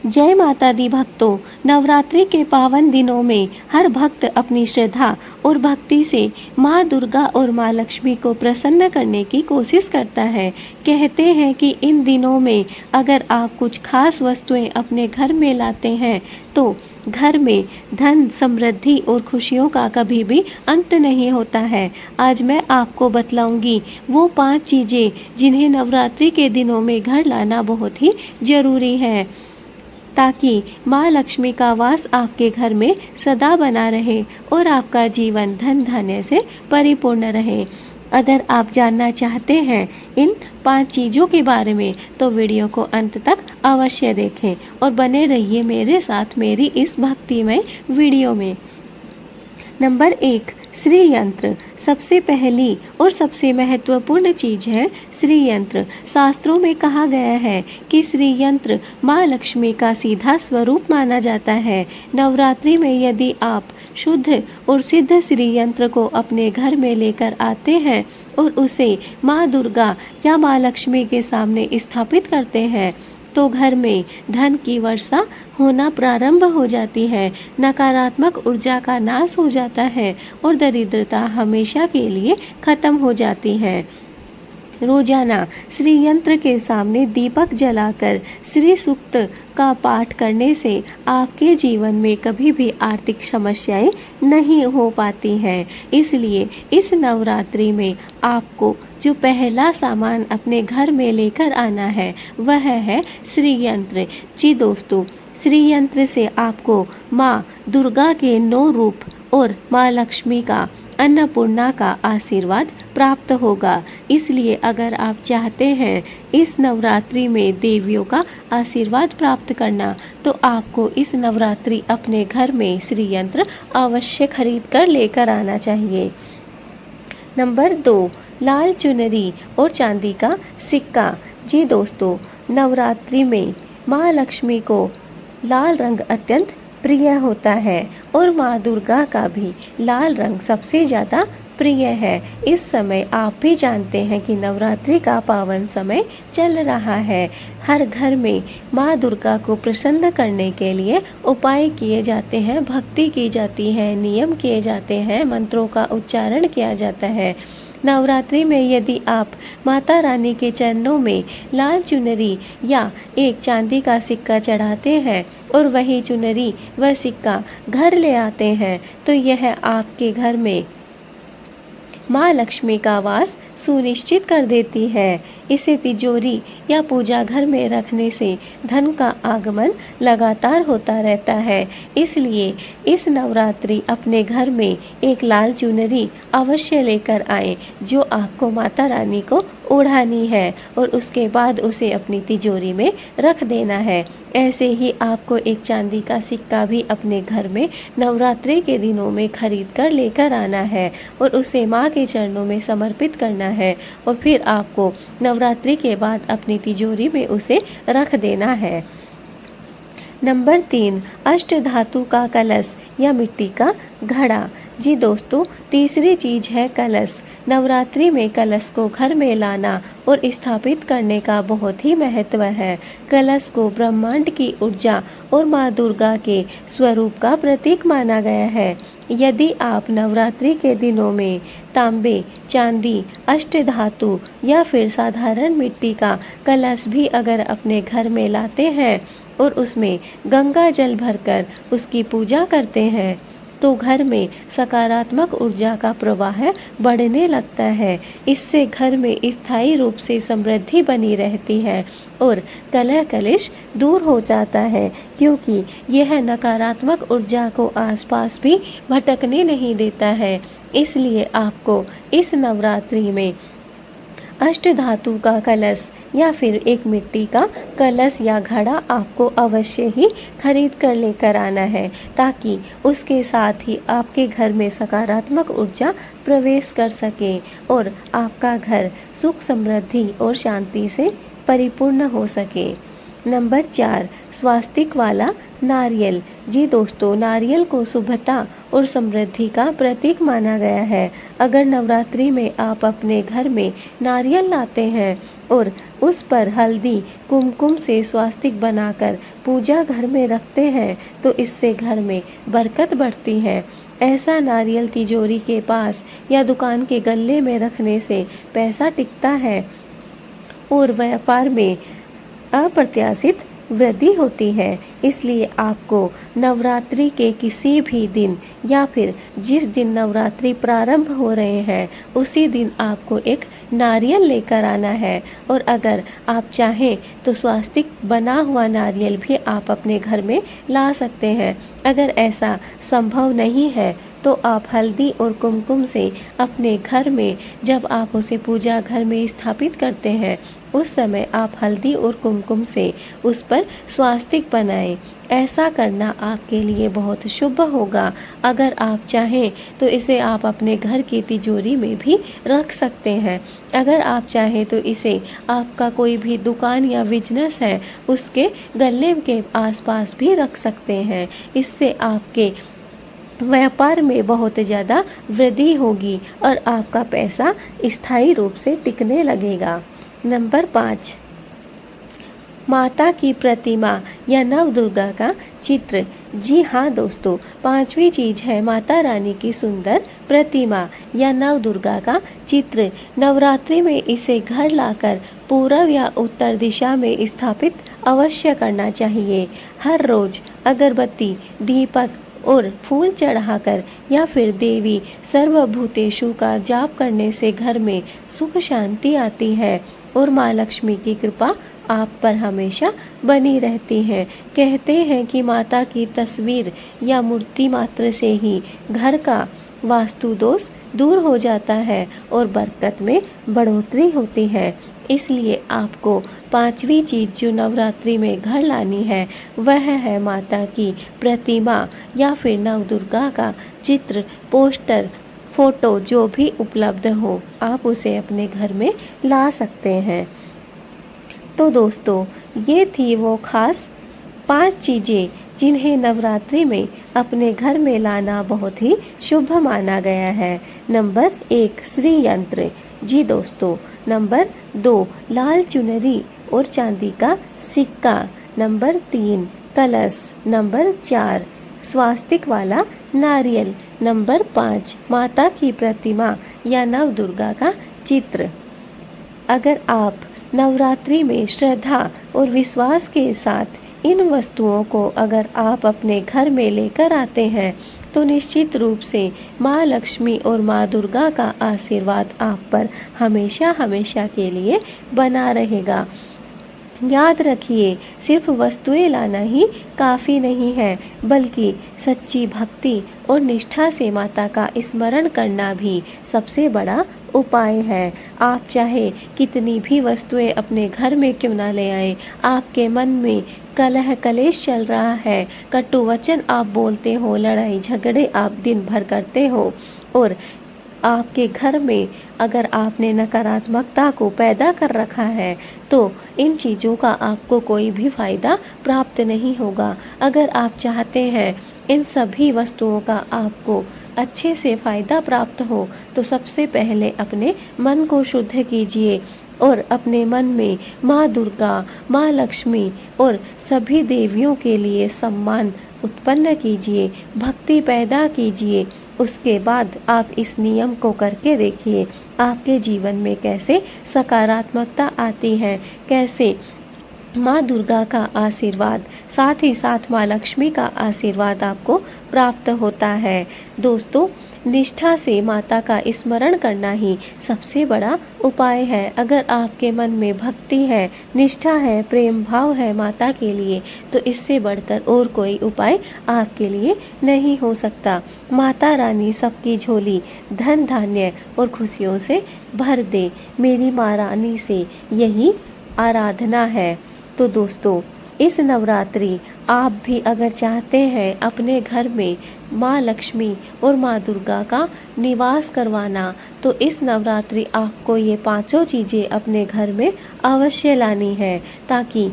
जय माता दी भक्तों। नवरात्रि के पावन दिनों में हर भक्त अपनी श्रद्धा और भक्ति से माँ दुर्गा और माँ लक्ष्मी को प्रसन्न करने की कोशिश करता है। कहते हैं कि इन दिनों में अगर आप कुछ खास वस्तुएं अपने घर में लाते हैं तो घर में धन, समृद्धि और खुशियों का कभी भी अंत नहीं होता है। आज मैं आपको बतलाऊंगी वो 5 चीज़ें जिन्हें नवरात्रि के दिनों में घर लाना बहुत ही ज़रूरी है, ताकि माँ लक्ष्मी का वास आपके घर में सदा बना रहे और आपका जीवन धन धान्य से परिपूर्ण रहे। अगर आप जानना चाहते हैं इन 5 चीज़ों के बारे में तो वीडियो को अंत तक अवश्य देखें और बने रहिए मेरे साथ मेरी इस भक्तिमय वीडियो में। नंबर 1, श्री यंत्र। सबसे पहली और सबसे महत्वपूर्ण चीज है श्री यंत्र। शास्त्रों में कहा गया है कि श्री यंत्र माँ लक्ष्मी का सीधा स्वरूप माना जाता है। नवरात्रि में यदि आप शुद्ध और सिद्ध श्री यंत्र को अपने घर में लेकर आते हैं और उसे माँ दुर्गा या माँ लक्ष्मी के सामने स्थापित करते हैं तो घर में धन की वर्षा होना प्रारंभ हो जाती है, नकारात्मक ऊर्जा का नाश हो जाता है और दरिद्रता हमेशा के लिए खत्म हो जाती है। रोजाना श्री यंत्र के सामने दीपक जलाकर श्री सूक्त का पाठ करने से आपके जीवन में कभी भी आर्थिक समस्याएं नहीं हो पाती हैं। इसलिए इस नवरात्रि में आपको जो पहला सामान अपने घर में लेकर आना है वह है श्री यंत्र। जी दोस्तों, श्री यंत्र से आपको माँ दुर्गा के 9 रूप और माँ लक्ष्मी का, अन्नपूर्णा का आशीर्वाद प्राप्त होगा। इसलिए अगर आप चाहते हैं इस नवरात्रि में देवियों का आशीर्वाद प्राप्त करना तो आपको इस नवरात्रि अपने घर में श्री यंत्र अवश्य खरीद कर लेकर आना चाहिए। नंबर 2, लाल चुनरी और चांदी का सिक्का। जी दोस्तों, नवरात्रि में माँ लक्ष्मी को लाल रंग अत्यंत प्रिय होता है और माँ दुर्गा का भी लाल रंग सबसे ज़्यादा प्रिय है। इस समय आप भी जानते हैं कि नवरात्रि का पावन समय चल रहा है। हर घर में माँ दुर्गा को प्रसन्न करने के लिए उपाय किए जाते हैं, भक्ति की जाती है, नियम किए जाते हैं, मंत्रों का उच्चारण किया जाता है। नवरात्रि में यदि आप माता रानी के चरणों में लाल चुनरी या एक चांदी का सिक्का चढ़ाते हैं और वही चुनरी व सिक्का घर ले आते हैं तो यह आपके घर में माँ लक्ष्मी का वास सुनिश्चित कर देती है। इसे तिजोरी या पूजा घर में रखने से धन का आगमन लगातार होता रहता है। इसलिए इस नवरात्रि अपने घर में एक लाल चुनरी अवश्य लेकर आए जो आपको माता रानी को ओढ़ानी है और उसके बाद उसे अपनी तिजोरी में रख देना है। ऐसे ही आपको एक चांदी का सिक्का भी अपने घर में नवरात्रि के दिनों में खरीद कर लेकर आना है और उसे माँ के चरणों में समर्पित करना है और फिर आपको नवरात्रि के बाद अपनी तिजोरी में उसे रख देना है। नंबर 3, अष्ट धातु का कलश या मिट्टी का घड़ा। जी दोस्तों, तीसरी चीज है कलश। नवरात्रि में कलश को घर में लाना और स्थापित करने का बहुत ही महत्व है। कलश को ब्रह्मांड की ऊर्जा और माँ दुर्गा के स्वरूप का प्रतीक माना गया है। यदि आप नवरात्रि के दिनों में तांबे, चांदी, अष्ट धातु या फिर साधारण मिट्टी का कलश भी अगर अपने घर में लाते हैं और उसमें गंगा जल भरकर उसकी पूजा करते हैं तो घर में सकारात्मक ऊर्जा का प्रवाह बढ़ने लगता है। इससे घर में स्थायी रूप से समृद्धि बनी रहती है और कलह कलेश दूर हो जाता है, क्योंकि यह नकारात्मक ऊर्जा को आसपास भी भटकने नहीं देता है। इसलिए आपको इस नवरात्रि में अष्ट धातु का कलश या फिर एक मिट्टी का कलश या घड़ा आपको अवश्य ही खरीद कर लेकर आना है, ताकि उसके साथ ही आपके घर में सकारात्मक ऊर्जा प्रवेश कर सके और आपका घर सुख, समृद्धि और शांति से परिपूर्ण हो सके। नंबर 4, स्वास्तिक वाला नारियल। जी दोस्तों, नारियल को शुभता और समृद्धि का प्रतीक माना गया है। अगर नवरात्रि में आप अपने घर में नारियल लाते हैं और उस पर हल्दी कुमकुम से स्वास्तिक बनाकर पूजा घर में रखते हैं तो इससे घर में बरकत बढ़ती है। ऐसा नारियल तिजोरी के पास या दुकान के गल्ले में रखने से पैसा टिकता है और व्यापार में अप्रत्याशित वृद्धि होती है। इसलिए आपको नवरात्रि के किसी भी दिन या फिर जिस दिन नवरात्रि प्रारंभ हो रहे हैं उसी दिन आपको एक नारियल लेकर आना है और अगर आप चाहें तो स्वास्तिक बना हुआ नारियल भी आप अपने घर में ला सकते हैं। अगर ऐसा संभव नहीं है तो आप हल्दी और कुमकुम से अपने घर में जब आप उसे पूजा घर में स्थापित करते हैं उस समय आप हल्दी और कुमकुम से उस पर स्वास्तिक बनाएं। ऐसा करना आपके लिए बहुत शुभ होगा। अगर आप चाहें तो इसे आप अपने घर की तिजोरी में भी रख सकते हैं। अगर आप चाहें तो इसे आपका कोई भी दुकान या बिजनेस है उसके गल्ले के आसपास भी रख सकते हैं। इससे आपके व्यापार में बहुत ज़्यादा वृद्धि होगी और आपका पैसा स्थायी रूप से टिकने लगेगा। नंबर 5, माता की प्रतिमा या नव दुर्गा का चित्र। जी हाँ दोस्तों, 5वीं चीज है माता रानी की सुंदर प्रतिमा या नव दुर्गा का चित्र। नवरात्रि में इसे घर लाकर पूर्व या उत्तर दिशा में स्थापित अवश्य करना चाहिए। हर रोज अगरबत्ती, दीपक और फूल चढ़ाकर या फिर देवी सर्वभूतेषु का जाप करने से घर में सुख शांति आती है और माँ लक्ष्मी की कृपा आप पर हमेशा बनी रहती है। कहते हैं कि माता की तस्वीर या मूर्ति मात्र से ही घर का वास्तु दोष दूर हो जाता है और बरकत में बढ़ोतरी होती है। इसलिए आपको 5वीं चीज जो नवरात्रि में घर लानी है वह है माता की प्रतिमा या फिर नव दुर्गा का चित्र, पोस्टर, फोटो जो भी उपलब्ध हो आप उसे अपने घर में ला सकते हैं। तो दोस्तों, ये थी वो खास 5 चीज़ें जिन्हें नवरात्रि में अपने घर में लाना बहुत ही शुभ माना गया है। नंबर 1, श्री यंत्र। जी दोस्तों। नंबर 2, लाल चुनरी और चांदी का सिक्का। नंबर 3, कलश। नंबर 4, स्वास्तिक वाला नारियल। नंबर 5, माता की प्रतिमा या नव दुर्गा का चित्र। अगर आप नवरात्रि में श्रद्धा और विश्वास के साथ इन वस्तुओं को अगर आप अपने घर में लेकर आते हैं तो निश्चित रूप से माँ लक्ष्मी और माँ दुर्गा का आशीर्वाद आप पर हमेशा हमेशा के लिए बना रहेगा। याद रखिए, सिर्फ वस्तुएं लाना ही काफ़ी नहीं है, बल्कि सच्ची भक्ति और निष्ठा से माता का स्मरण करना भी सबसे बड़ा उपाय है। आप चाहे कितनी भी वस्तुएं अपने घर में क्यों ना ले आए, आपके मन में कलह कलेश चल रहा है, कटु वचन आप बोलते हो, लड़ाई झगड़े आप दिन भर करते हो और आपके घर में अगर आपने नकारात्मकता को पैदा कर रखा है तो इन चीज़ों का आपको कोई भी फ़ायदा प्राप्त नहीं होगा। अगर आप चाहते हैं इन सभी वस्तुओं का आपको अच्छे से फ़ायदा प्राप्त हो तो सबसे पहले अपने मन को शुद्ध कीजिए और अपने मन में माँ दुर्गा, माँ लक्ष्मी और सभी देवियों के लिए सम्मान उत्पन्न कीजिए, भक्ति पैदा कीजिए। उसके बाद आप इस नियम को करके देखिए आपके जीवन में कैसे सकारात्मकता आती है, कैसे माँ दुर्गा का आशीर्वाद, साथ ही साथ माँ लक्ष्मी का आशीर्वाद आपको प्राप्त होता है। दोस्तों, निष्ठा से माता का स्मरण करना ही सबसे बड़ा उपाय है। अगर आपके मन में भक्ति है, निष्ठा है, प्रेम भाव है माता के लिए, तो इससे बढ़कर और कोई उपाय आपके लिए नहीं हो सकता। माता रानी सबकी झोली धन धान्य और खुशियों से भर दे, मेरी माँ रानी से यही आराधना है। तो दोस्तों, इस नवरात्रि आप भी अगर चाहते हैं अपने घर में माँ लक्ष्मी और माँ दुर्गा का निवास करवाना, तो इस नवरात्रि आपको ये 5 चीज़ें अपने घर में अवश्य लानी है ताकि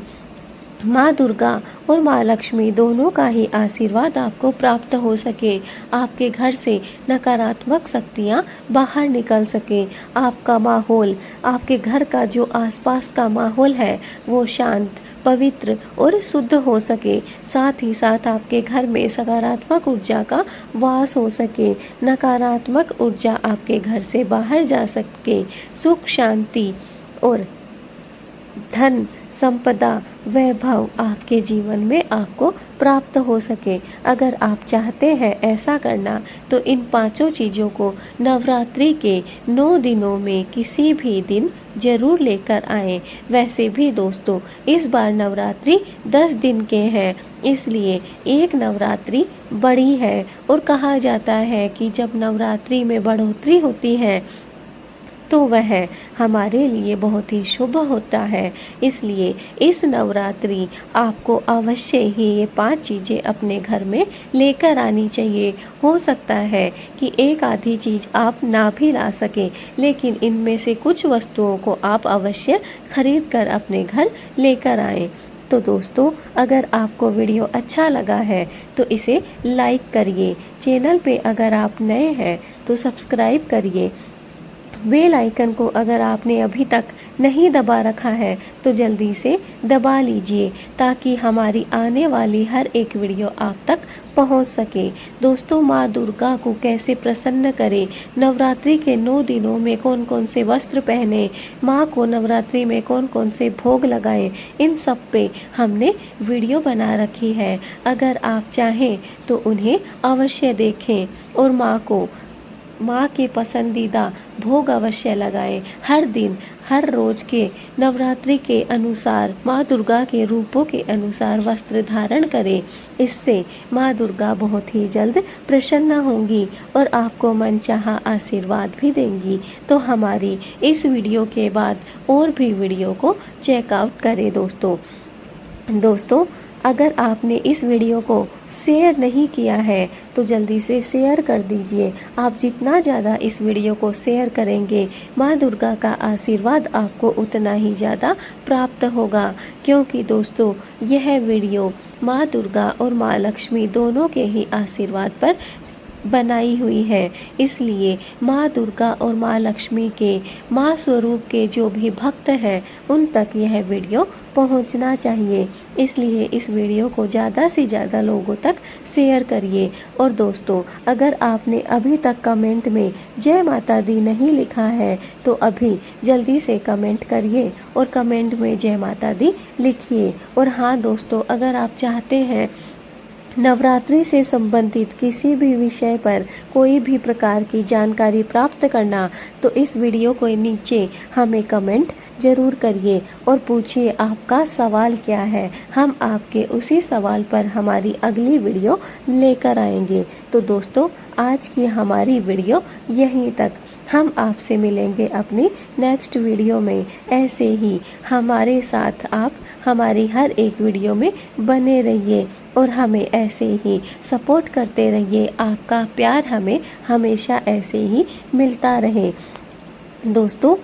माँ दुर्गा और माँ लक्ष्मी दोनों का ही आशीर्वाद आपको प्राप्त हो सके, आपके घर से नकारात्मक शक्तियाँ बाहर निकल सके, आपका माहौल, आपके घर का जो आसपास का माहौल है वो शांत, पवित्र और शुद्ध हो सके। साथ ही साथ आपके घर में सकारात्मक ऊर्जा का वास हो सके, नकारात्मक ऊर्जा आपके घर से बाहर जा सके, सुख शांति और धन संपदा वैभव आपके जीवन में आपको प्राप्त हो सके। अगर आप चाहते हैं ऐसा करना तो इन पांचों चीज़ों को नवरात्रि के 9 दिनों में किसी भी दिन जरूर लेकर आएं। वैसे भी दोस्तों इस बार नवरात्रि 10 दिन के हैं, इसलिए एक नवरात्रि बड़ी है और कहा जाता है कि जब नवरात्रि में बढ़ोतरी होती है तो वह हमारे लिए बहुत ही शुभ होता है। इसलिए इस नवरात्रि आपको अवश्य ही ये 5 चीज़ें अपने घर में लेकर आनी चाहिए। हो सकता है कि एक आधी चीज़ आप ना भी ला सकें, लेकिन इनमें से कुछ वस्तुओं को आप अवश्य खरीद कर अपने घर लेकर आएं। तो दोस्तों अगर आपको वीडियो अच्छा लगा है तो इसे लाइक करिए, चैनल पे अगर आप नए हैं तो सब्सक्राइब करिए, बेल आइकन को अगर आपने अभी तक नहीं दबा रखा है तो जल्दी से दबा लीजिए ताकि हमारी आने वाली हर एक वीडियो आप तक पहुंच सके। दोस्तों माँ दुर्गा को कैसे प्रसन्न करें, नवरात्रि के 9 दिनों में कौन कौन से वस्त्र पहने, माँ को नवरात्रि में कौन कौन से भोग लगाएं, इन सब पे हमने वीडियो बना रखी है। अगर आप चाहें तो उन्हें अवश्य देखें और माँ के पसंदीदा भोग अवश्य लगाएं। हर दिन हर रोज के नवरात्रि के अनुसार माँ दुर्गा के रूपों के अनुसार वस्त्र धारण करें। इससे माँ दुर्गा बहुत ही जल्द प्रसन्न होंगी और आपको मनचाहा आशीर्वाद भी देंगी। तो हमारी इस वीडियो के बाद और भी वीडियो को चेकआउट करें दोस्तों अगर आपने इस वीडियो को शेयर नहीं किया है तो जल्दी से शेयर कर दीजिए। आप जितना ज़्यादा इस वीडियो को शेयर करेंगे माँ दुर्गा का आशीर्वाद आपको उतना ही ज़्यादा प्राप्त होगा, क्योंकि दोस्तों यह वीडियो माँ दुर्गा और माँ लक्ष्मी दोनों के ही आशीर्वाद पर बनाई हुई है। इसलिए माँ दुर्गा और माँ लक्ष्मी के माँ स्वरूप के जो भी भक्त हैं उन तक यह वीडियो पहुंचना चाहिए। इसलिए इस वीडियो को ज़्यादा से ज़्यादा लोगों तक शेयर करिए। और दोस्तों अगर आपने अभी तक कमेंट में जय माता दी नहीं लिखा है तो अभी जल्दी से कमेंट करिए और कमेंट में जय माता दी लिखिए। और हाँ दोस्तों अगर आप चाहते हैं नवरात्रि से संबंधित किसी भी विषय पर कोई भी प्रकार की जानकारी प्राप्त करना तो इस वीडियो को नीचे हमें कमेंट ज़रूर करिए और पूछिए आपका सवाल क्या है। हम आपके उसी सवाल पर हमारी अगली वीडियो लेकर आएंगे। तो दोस्तों आज की हमारी वीडियो यहीं तक। हम आपसे मिलेंगे अपनी नेक्स्ट वीडियो में। ऐसे ही हमारे साथ आप हमारी हर एक वीडियो में बने रहिए और हमें ऐसे ही सपोर्ट करते रहिए। आपका प्यार हमें हमेशा ऐसे ही मिलता रहे। दोस्तों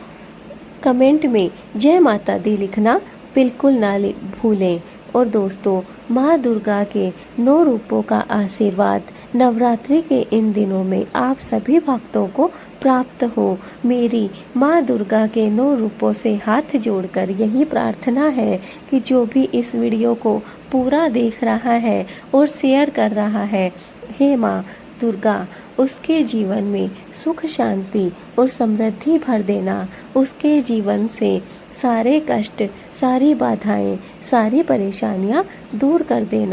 कमेंट में जय माता दी लिखना बिल्कुल ना भूलें। और दोस्तों माँ दुर्गा के 9 रूपों का आशीर्वाद नवरात्रि के इन दिनों में आप सभी भक्तों को प्राप्त हो। मेरी माँ दुर्गा के 9 रूपों से हाथ जोड़कर यही प्रार्थना है कि जो भी इस वीडियो को पूरा देख रहा है और शेयर कर रहा है, हे माँ दुर्गा उसके जीवन में सुख शांति और समृद्धि भर देना। उसके जीवन से सारे कष्ट, सारी बाधाएं, सारी परेशानियां दूर कर देना।